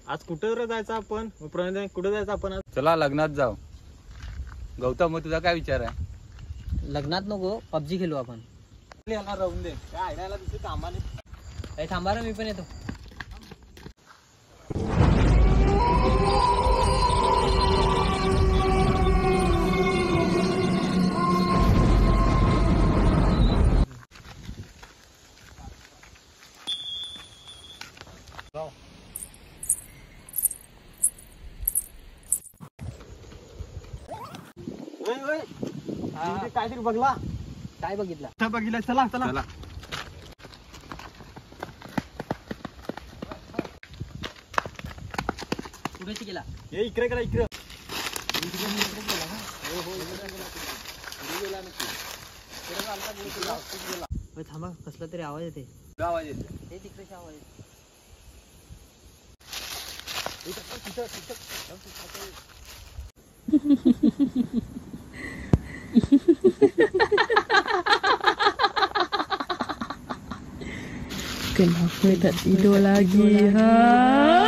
आज कुठं जायचं आपण? कुठं जायचं आपण आज? चला लग्नात जाऊ. गौतम, मग तुझा काय विचार आहे? लग्नात नको, पबजी खेळू आपण. याला राहून दे, काय आयडियाला दुसरी कामाने. थांबा रे, मी पण येतो. काहीतरी बघला. काय बघितला? बघितलं. चला चला चला. कुठे गेला? हे इकडे करा, इकडे. थांबा, कसला तरी आवाज येते. आवाज येते. हे तिकडे आवाज येते. Kenapa tak tidur lagi, ha?